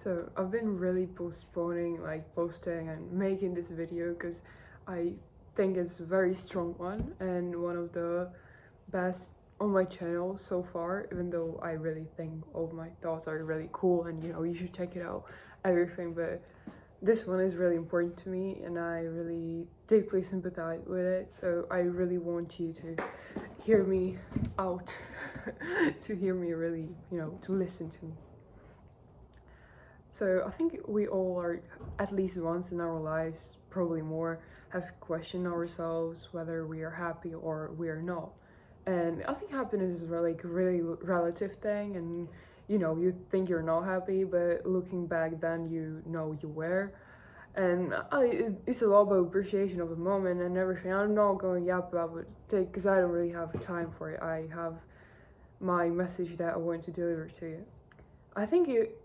So I've been really postponing like posting and making this video because I think it's a very strong one and one of the best on my channel so far, even though I really think all of my thoughts are really cool and you should check it out, everything. But this one is really important to me and I really deeply sympathize with it. So I really want you to hear me out, to hear me really, to listen to me. So I think we all are, at least once in our lives, probably more, have questioned ourselves whether we are happy or we are not. And I think happiness is like a really relative thing, and you think you're not happy, but looking back then you know you were. And it's a lot about appreciation of the moment and everything. I'm not going yap about it because I don't really have time for it. I have my message that I want to deliver to you. I think it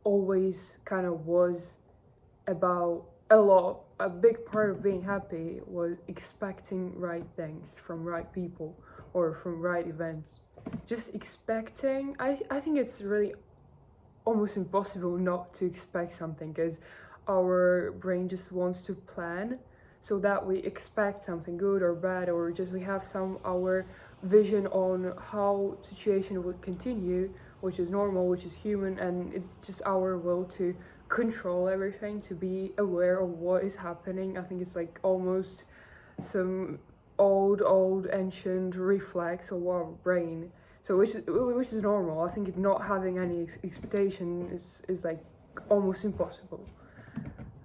always kind of was about a big part of being happy was expecting right things from right people or from right events. Just expecting, I think it's really almost impossible not to expect something because our brain just wants to plan so that we expect something good or bad, or just we have our vision on how situation would continue, which is normal, which is human, and it's just our will to control everything, to be aware of what is happening. I think it's like almost some old ancient reflex of our brain. So which is normal. I think not having any expectation is like almost impossible.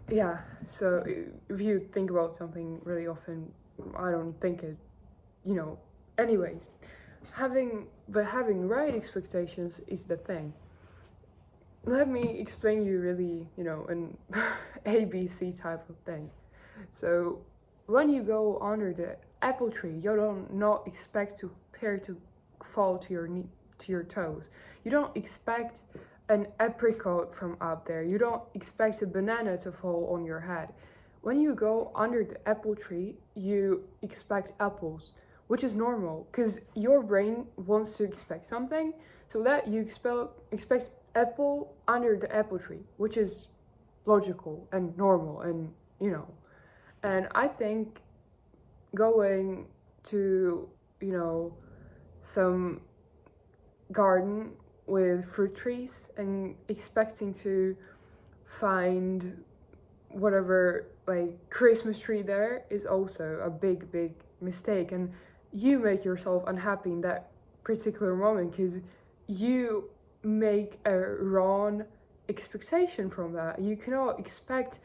Yeah, so if you think about something really often, I don't think it, anyways, having right expectations is the thing. Let me explain you really, an ABC type of thing. So when you go under the apple tree, you don't not expect to pear to fall to your toes. You don't expect an apricot from up there. You don't expect a banana to fall on your head. When you go under the apple tree, you expect apples, which is normal because your brain wants to expect something, so that you expect apple under the apple tree, which is logical and normal, and and I think going to some garden with fruit trees and expecting to find whatever like Christmas tree there is also a big mistake, and you make yourself unhappy in that particular moment because you make a wrong expectation from that. You cannot expect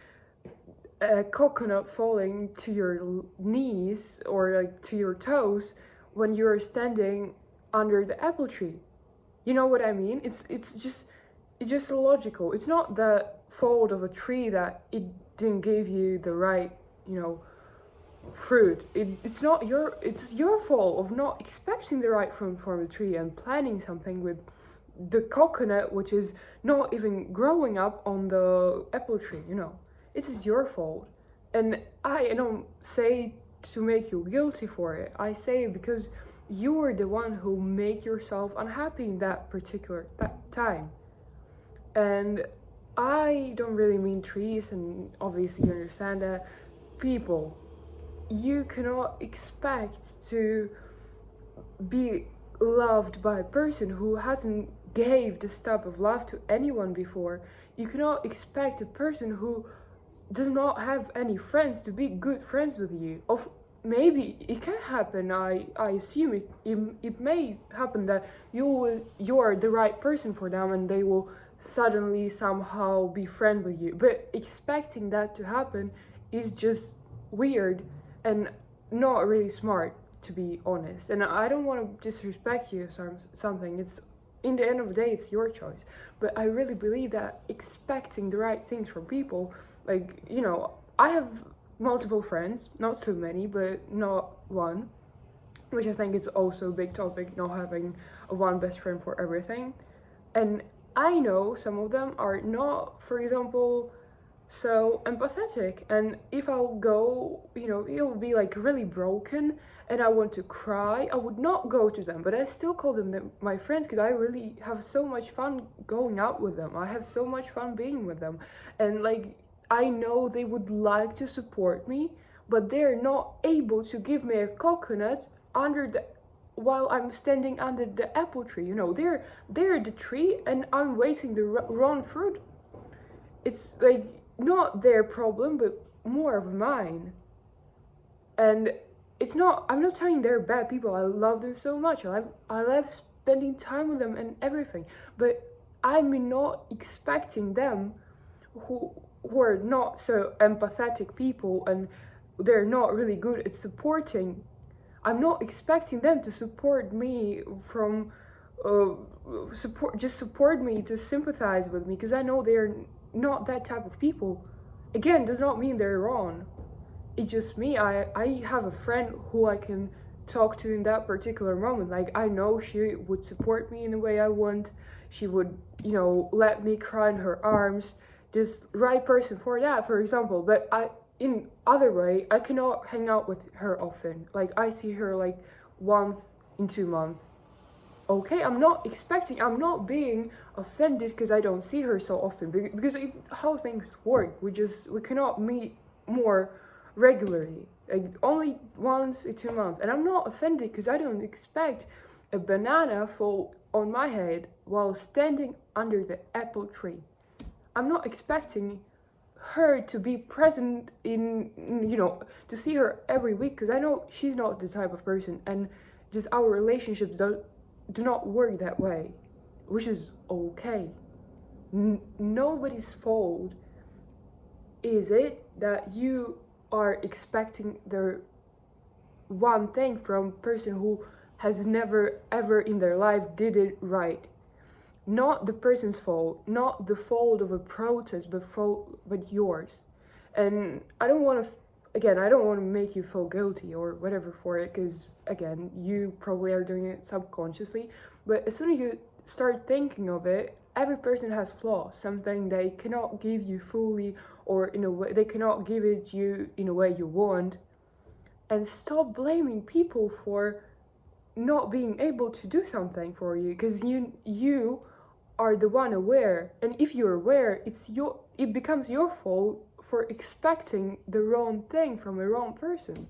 a coconut falling to your knees or like to your toes when you're standing under the apple tree. You know what I mean? It's just illogical. It's not the fault of a tree that it didn't give you the right, fruit. It's your fault of not expecting the right fruit from the tree and planting something with the coconut, which is not even growing up on the apple tree. It is your fault. And I don't say to make you guilty for it. I say it because you are the one who make yourself unhappy in that particular time. And I don't really mean trees, and obviously you understand that. People, you cannot expect to be loved by a person who hasn't gave this type of love to anyone before. You cannot expect a person who does not have any friends to be good friends with you. Maybe it can happen. I assume it may happen that you are the right person for them and they will suddenly somehow be friends with you. But expecting that to happen is just weird and not really smart, to be honest. And I don't want to disrespect you or something. It's in the end of the day, it's your choice. But I really believe that expecting the right things from people, like, I have multiple friends, not so many, but not one, which I think is also a big topic, not having a one best friend for everything. And I know some of them are not, for example, so empathetic. And if I'll go, it will be like really broken and I want to cry, I would not go to them, but I still call them my friends because I really have so much fun going out with them. I have so much fun being with them. And like, I know they would like to support me, but they're not able to give me a coconut under the while I'm standing under the apple tree. They're the tree and I'm waiting the wrong fruit. It's like not their problem, but more of mine. And I'm not saying they're bad people. I love them so much. I love spending time with them and everything. But I'm not expecting them who are not so empathetic people and they're not really good at supporting. I'm not expecting them to support me from support me, to sympathize with me, because I know they're not that type of people. Again, does not mean they're wrong. It's just me. I have a friend who I can talk to in that particular moment. Like, I know she would support me in the way I want. She would, let me cry in her arms. Just right person for that, for example. But in other way, I cannot hang out with her often. Like, I see her like once in 2 months. Okay, I'm not being offended because I don't see her so often, because how things work, we cannot meet more regularly, like only once in 2 months, and I'm not offended because I don't expect a banana fall on my head while standing under the apple tree. I'm not expecting her to be present to see her every week, because I know she's not the type of person, and just our relationships do not work that way, which is okay. Nobody's fault is it that you are expecting the one thing from a person who has never ever in their life did it right. Not the person's fault, not the fault of a protest, but yours. And I don't want to make you feel guilty or whatever for it, because again, you probably are doing it subconsciously. But as soon as you start thinking of it, every person has flaws, something they cannot give you fully, or in a way they cannot give it you in a way you want. And stop blaming people for not being able to do something for you, because you are the one aware, and if you're aware, it becomes your fault for expecting the wrong thing from a wrong person.